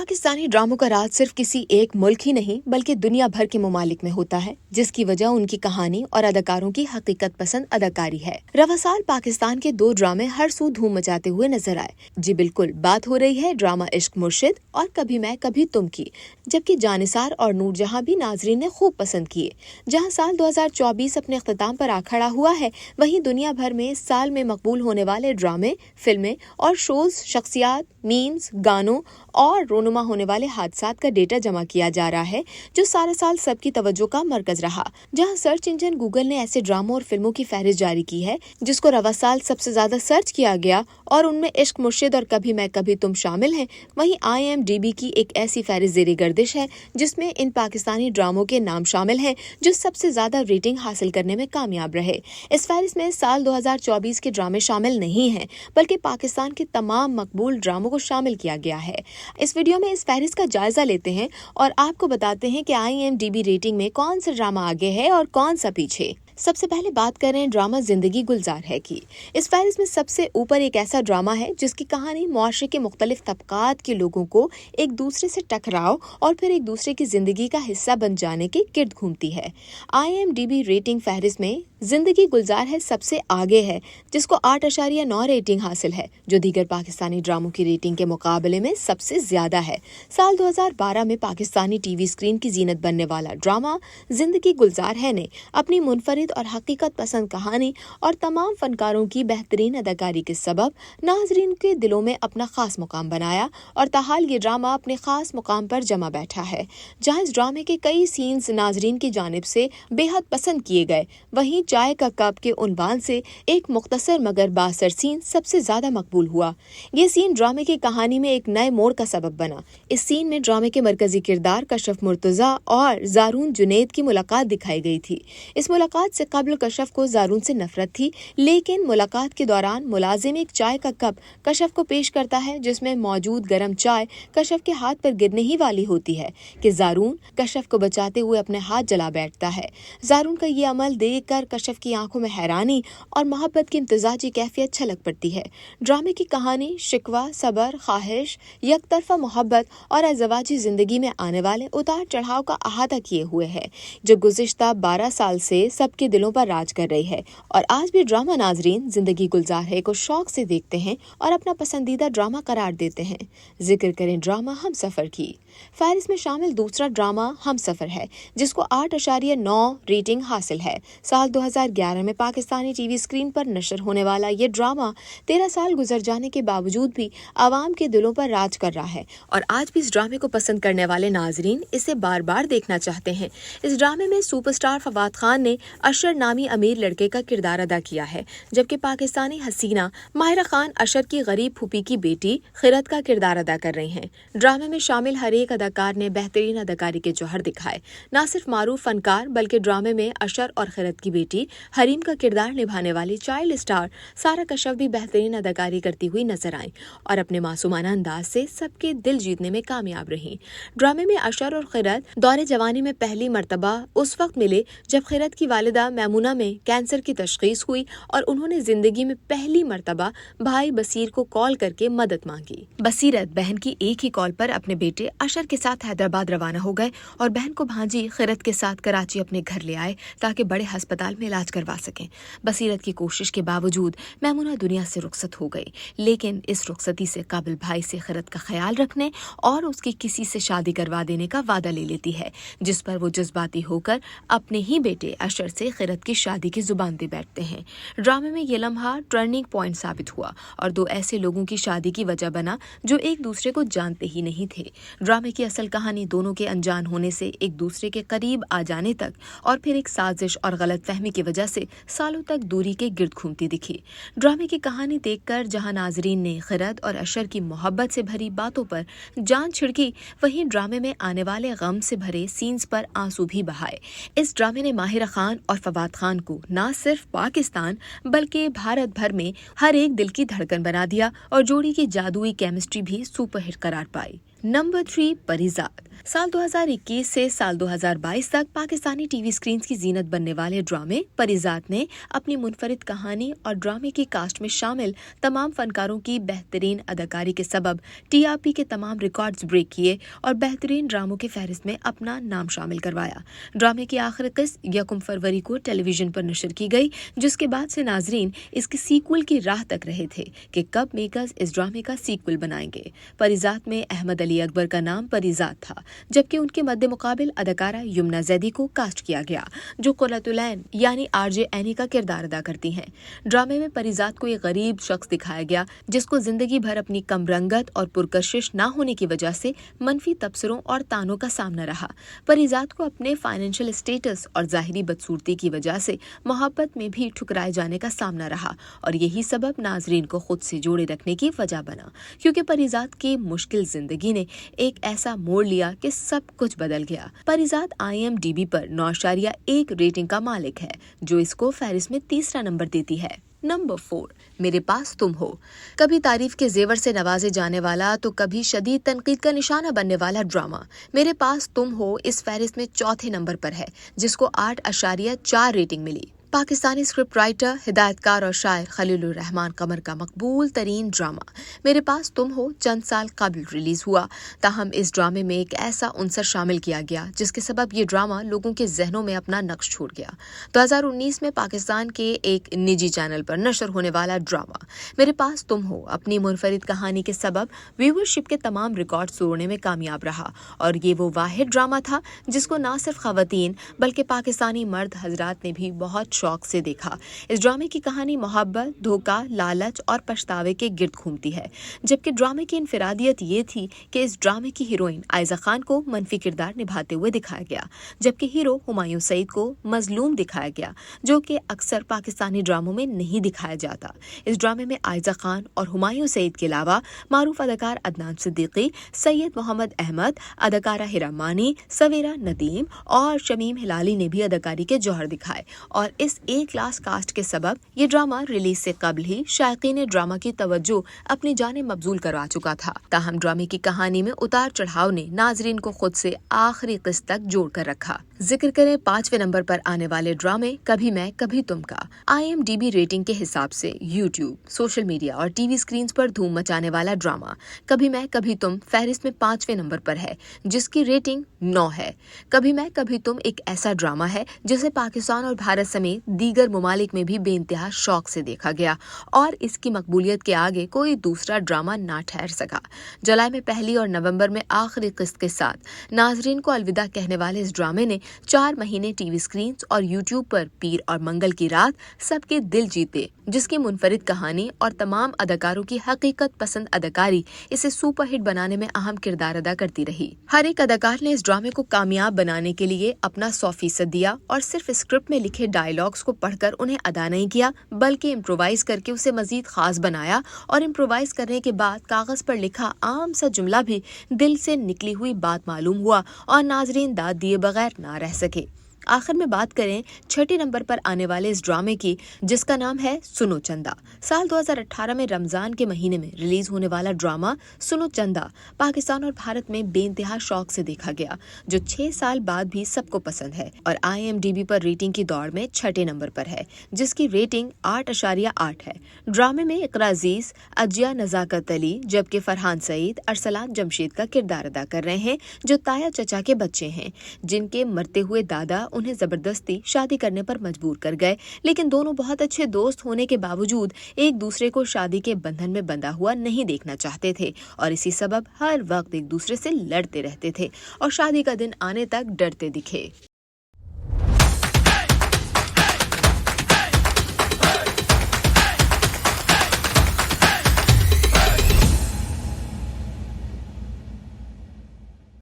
पाकिस्तानी ड्रामों का राज सिर्फ किसी एक मुल्क ही नहीं बल्कि दुनिया भर के ममालिक में होता है, जिसकी वजह उनकी कहानी और अदाकारों की हकीकत पसंद अदाकारी है। रवा साल पाकिस्तान के 2 ड्रामे हर सू धूम मचाते हुए नजर आए। जी बिल्कुल, बात हो रही है ड्रामा इश्क मुर्शिद और कभी मैं कभी तुम की, जबकि जानिसार और नूरजहां भी नाजरीन ने खूब पसंद किए। जहां साल 2024 अपने अख्ताम पर आ खड़ा हुआ है, वहीं दुनिया भर में इस साल में मकबूल होने वाले ड्रामे, फिल्में और शोज, शख्सियात, मीम्स, गानों और रोनुमा होने वाले हादसात का डेटा जमा किया जा रहा है, जो सारा साल सबकी तवज्जो का मरकज रहा। जहां सर्च इंजन गूगल ने ऐसे ड्रामों और फिल्मों की फहरिस्त जारी की है जिसको रवा साल सबसे ज्यादा सर्च किया गया और उनमें इश्क मुर्शिद और कभी मैं कभी तुम शामिल हैं। वहीं IMDb की एक ऐसी फहरिस्त ज़ेरे गर्दिश है जिसमें इन पाकिस्तानी ड्रामों के नाम शामिल हैं जो सबसे ज्यादा रेटिंग हासिल करने में कामयाब रहे। इस फहरिस्त में साल 2024 के ड्रामे शामिल नहीं हैं, बल्कि पाकिस्तान के तमाम मकबूल ड्रामों को शामिल किया गया है। इस वीडियो में इस फहरिस्त का जायजा लेते हैं और आपको बताते हैं कि IMDb रेटिंग में कौन सा ड्रामा आगे है और कौन सा पीछे। सबसे पहले बात करें ड्रामा जिंदगी गुलजार है की। इस फहरिस्त में सबसे ऊपर एक ऐसा ड्रामा है जिसकी कहानी मुआशरे के मुख्तलिफ तबकात के लोगों को एक दूसरे से टकराव और फिर एक दूसरे की जिंदगी का हिस्सा बन जाने के गिर्द घूमती है। IMDb रेटिंग फहरिस्त में जिंदगी गुलजार है सबसे आगे है, जिसको 8.9 रेटिंग हासिल है, जो दीगर पाकिस्तानी ड्रामों की रेटिंग के मुकाबले में सबसे ज्यादा है। साल 2012 में पाकिस्तानी टीवी स्क्रीन की जीनत बनने वाला ड्रामा जिंदगी गुलजार है ने अपनी मुनफरिद और हकीकत पसंद कहानी और तमाम फनकारों की बेहतरीन अदाकारी के सबब नाजरीन के दिलों में अपना खास मुकाम बनाया और ताहाल ये ड्रामा अपने खास मुकाम पर जमा बैठा है। जहां इस ड्रामे के कई सीन्स नाजरीन की जानिब से बेहद पसंद किए गए, वहीं चाय का कप के उन्वान से एक मुख्तसर मगर बासर सीन सबसे ज्यादा मकबूल हुआ। ये सीन ड्रामे की कहानी में एक नए मोड़ का सबब बना। इस सीन में ड्रामे के मरकजी किरदार कशफ मुर्तजा और जारून जुनैद की मुलाकात दिखाई गई थी। इस मुलाकात से कबल कशफ को जारून से नफरत थी, लेकिन मुलाकात के दौरान मुलाजिम एक चाय का कप कशफ को पेश करता है जिसमें मौजूद गर्म चाय कशफ के हाथ पर गिरने ही वाली होती है कि जारून कशफ को बचाते हुए अपने हाथ जला बैठता है। जारून का ये अमल देखकर कशफ की आंखों में हैरानी और मोहब्बत की इम्तिजाजी कैफियत छलक पड़ती है। ड्रामे की कहानी शिकवा, सबर, ख्वाहिश, यकतरफा मोहब्बत और अज़वाजी जिंदगी में आने वाले उतार चढ़ाव का अहाता किए हुए है, जो गुज़िश्ता 12 साल से सबके दिलों पर राज कर रही है। और आज भी ड्रामा नाजरीन जिंदगी गुलजार है को शौक से देखते हैं और अपना पसंदीदा ड्रामा करार देते हैं। जिक्र करें ड्रामा हम सफर की। फहरिस्त में शामिल दूसरा ड्रामा हम सफर है, जिसको 8.9 रेटिंग हासिल है। साल 2011 में पाकिस्तानी टीवी स्क्रीन पर नशर होने वाला ये ड्रामा 13 साल गुजर जाने के बावजूद भी आवाम के दिलों पर राज कर रहा है और आज भी इस ड्रामे को पसंद करने वाले नाजरीन इसे बार बार देखना चाहते हैं। इस ड्रामे में सुपरस्टार फवाद खान ने अशर नामी अमीर लड़के का किरदार अदा किया है, जबकि पाकिस्तानी हसीना माहिरा खान अशर की गरीब फूफी की बेटी खिरत का किरदार अदा कर रही हैं। ड्रामे में शामिल हर एक अदाकार ने बेहतरीन अदाकारी के जौहर दिखाए। न सिर्फ मारूफ फनकार बल्कि ड्रामे में अशर और खिरत की बेटी हरीम का किरदार निभाने वाली चाइल्ड स्टार सारा कश्यप भी बेहतरीन अदाकारी करती हुई नजर आई और अपने मासूमाना अंदाज से सबके दिल जीतने में कामयाब रही। ड्रामे में अशर और खिरत दौरे जवानी में पहली मर्तबा उस वक्त मिले जब खिरत की वालिदा मैमुना में कैंसर की तशखीस हुई और उन्होंने जिंदगी में पहली मर्तबा भाई बसीर को कॉल करके मदद मांगी। बसीरत बहन की एक ही कॉल पर अपने बेटे अशर के साथ हैदराबाद रवाना हो गए और बहन को भांजी खिरत के साथ कराची अपने घर ले आए ताकि बड़े अस्पताल में इलाज करवा सकें। बसीरत की कोशिश के बावजूद मैमुना दुनिया से रुखसत हो गई, लेकिन इस रुखसती से काबिल भाई से खिरत का ख्याल रखने और उसकी किसी से शादी करवा देने का वादा ले लेती है, जिस पर वो जज्बाती होकर अपने ही बेटे अशर से खिरत की शादी की जुबान दे बैठते हैं। ड्रामे में ये लम्हा टर्निंग पॉइंट साबित हुआ और 2 ऐसे लोगों की शादी की वजह बना जो एक दूसरे को जानते ही नहीं थे। ड्रामे की असल कहानी दोनों के अनजान होने से एक दूसरे के करीब आ जाने तक और फिर एक साजिश और गलतफहमी की वजह से सालों तक दूरी के गिर्द घूमती दिखी। ड्रामे की कहानी देखकर जहां नाजरीन ने खिरत और अशर की मोहब्बत से भरी बातों पर जान छिड़की, वहीं ड्रामे में आने वाले गम से भरे सीन्स पर आंसू भी बहाए। इस ड्रामे ने माहिरा खान और फवाद खान को न सिर्फ पाकिस्तान बल्कि भारत भर में हर एक दिल की धड़कन बना दिया और जोड़ी की जादुई केमिस्ट्री भी सुपरहिट करार पाई। नंबर 3 परिजात। साल 2021 से साल 2022 तक पाकिस्तानी टीवी स्क्रीन की जीनत बनने वाले ड्रामे परिजात ने अपनी मुनफरिद कहानी और ड्रामे की कास्ट में शामिल तमाम फनकारों की बेहतरीन अदाकारी के सबब टीआरपी के तमाम रिकॉर्ड्स ब्रेक किए और बेहतरीन ड्रामों की फहरिस्त में अपना नाम शामिल करवाया। ड्रामे की आखिरी किस्त 1 फरवरी को टेलीविजन पर नशर की गई, जिसके बाद से नाजरीन इसकी सीक्वल की राह तक रहे थे कि कब मेकर्स इस ड्रामे का सीक्वल बनाएंगे। परिजात में अहमद अली अकबर का नाम परिजात था, जबकि उनके मद्दे मुकाबिल अदाकारा यमुना जैदी को कास्ट किया गया, जो कुर्रतुलैन यानी आरजे एनी का किरदार अदा करती हैं। ड्रामे में परिजात को एक गरीब शख्स दिखाया गया जिसको जिंदगी भर अपनी कम रंगत और पुरकशिश न होने की वजह से मनफी तबसरों और तानों का सामना रहा। परिजात को अपने फाइनेंशियल स्टेटस और जाहिरी बदसूरती की वजह से मोहब्बत में भी ठुकराए जाने का सामना रहा और यही सबब नाजरीन को खुद से जोड़े रखने की वजह बना, क्योंकि परिजात की मुश्किल जिंदगी ने एक ऐसा मोड़ लिया कि सब कुछ बदल गया। परिजात IMDb पर 9.1 रेटिंग का मालिक है, जो इसको फहरिस्त में तीसरा नंबर देती है। नंबर 4 मेरे पास तुम हो। कभी तारीफ के जेवर से नवाजे जाने वाला तो कभी शदीद तनकीद का निशाना बनने वाला ड्रामा मेरे पास तुम हो इस फहरिस्त में चौथे नंबर पर है, जिसको 8.4 रेटिंग मिली। पाकिस्तानी स्क्रिप्ट राइटर, हिदायतकार और शायर खलीलुर रहमान कमर का मकबूल तरीन ड्रामा मेरे पास तुम हो चंद साल कबल रिलीज हुआ, ताहम इस ड्रामे में एक ऐसा उनसर शामिल किया गया जिसके सबब ये ड्रामा लोगों के जहनों में अपना नक्श छोड़ गया। 2019 में पाकिस्तान के एक निजी चैनल पर नशर होने वाला ड्रामा मेरे पास तुम हो अपनी मुनफरिद कहानी के सबब व्यूअरशिप के तमाम रिकॉर्ड तोड़ने में कामयाब रहा और ये वो वाहिद ड्रामा था जिसको न सिर्फ खवातीन बल्कि पाकिस्तानी मर्द हजरात ने भी बहुत शौक से देखा। इस ड्रामे की कहानी मोहब्बत, धोखा, लालच और पछतावे के गिर्द घूमती है, जबकि ड्रामे की इनफरादियत ये थी कि इस ड्रामे की हीरोइन आयजा खान को मनफी किरदार निभाते हुए दिखाया गया, जबकि हीरो हुमायूं सईद को मजलूम दिखाया गया, जो कि अक्सर पाकिस्तानी ड्रामों में नहीं दिखाया जाता। इस ड्रामे में आयजा खान और हुमायूं सईद के अलावा मारूफ अदाकार अदनान सिद्दीकी, सैयद मोहम्मद अहमद, अदाकारा हिरा मानी, सवेरा नदीम और शमीम हिलाली ने भी अदाकारी के जौहर दिखाए और इस एक क्लास कास्ट के सबब ये ड्रामा रिलीज से कबल ही शायकीन ड्रामा की तवज्जो अपनी जाने मबजूल करवा चुका था। ताहम ड्रामे की कहानी में उतार चढ़ाव ने नाजरीन को खुद से आखिरी किस्त तक जोड़ कर रखा। जिक्र करें 5वें नंबर पर आने वाले ड्रामे कभी मैं कभी तुम का। IMDb रेटिंग के हिसाब से यूट्यूब, सोशल मीडिया और टीवी स्क्रीन पर धूम मचाने वाला ड्रामा कभी मैं कभी तुम फहरिस्त में 5वें नंबर पर है, जिसकी रेटिंग 9 है। कभी मैं कभी तुम एक ऐसा ड्रामा है जिसे पाकिस्तान और भारत समेत दीगर ममालिक में भी बेइंतहा शौक से देखा गया और इसकी मकबूलियत के आगे कोई दूसरा ड्रामा ना ठहर सका। जुलाई में पहली और नवंबर में आखिरी किस्त के साथ नाजरीन को अलविदा कहने वाले इस ड्रामे ने 4 महीने टीवी स्क्रीन और यूट्यूब पर पीर और मंगल की रात सबके दिल जीते, जिसकी मुनफरिद कहानी और तमाम अदाकारों की हकीकत पसंद अदाकारी इसे सुपरहिट बनाने में अहम किरदार अदा करती रही। हर एक अदाकार ने इस ड्रामे को कामयाब बनाने के लिए अपना 100% दिया और सिर्फ स्क्रिप्ट में लिखे डायलॉग्स को पढ़कर उन्हें अदा नहीं किया, बल्कि इम्प्रोवाइज करके उसे मजीद खास बनाया और इम्प्रोवाइज करने के बाद कागज पर लिखा आम सा जुमला भी दिल से निकली हुई बात मालूम हुआ और नाजरीन दाद दिए बगैर ना रह सके। आखिर में बात करें 6 नंबर पर आने वाले इस ड्रामे की, जिसका नाम है सुनो चंदा। साल 2018 में रमजान के महीने में रिलीज होने वाला ड्रामा सुनो चंदा पाकिस्तान और भारत में बेइंतहा शौक से देखा गया, जो 6 साल बाद भी सबको पसंद है और IMDb पर रेटिंग की दौड़ में 6 नंबर पर है, जिसकी रेटिंग 8.8 है। ड्रामे में इकरा अजीज, अजिया नजाकत अली, जबकि फरहान सईद अरसलान जमशेद का किरदार अदा कर रहे हैं, जो ताया चचा के बच्चे हैं, जिनके मरते हुए दादा उन्हें जबरदस्ती शादी करने पर मजबूर कर गए, लेकिन दोनों बहुत अच्छे दोस्त होने के बावजूद एक दूसरे को शादी के बंधन में बंधा हुआ नहीं देखना चाहते थे और इसी सबब हर वक्त एक दूसरे से लड़ते रहते थे और शादी का दिन आने तक डरते दिखे।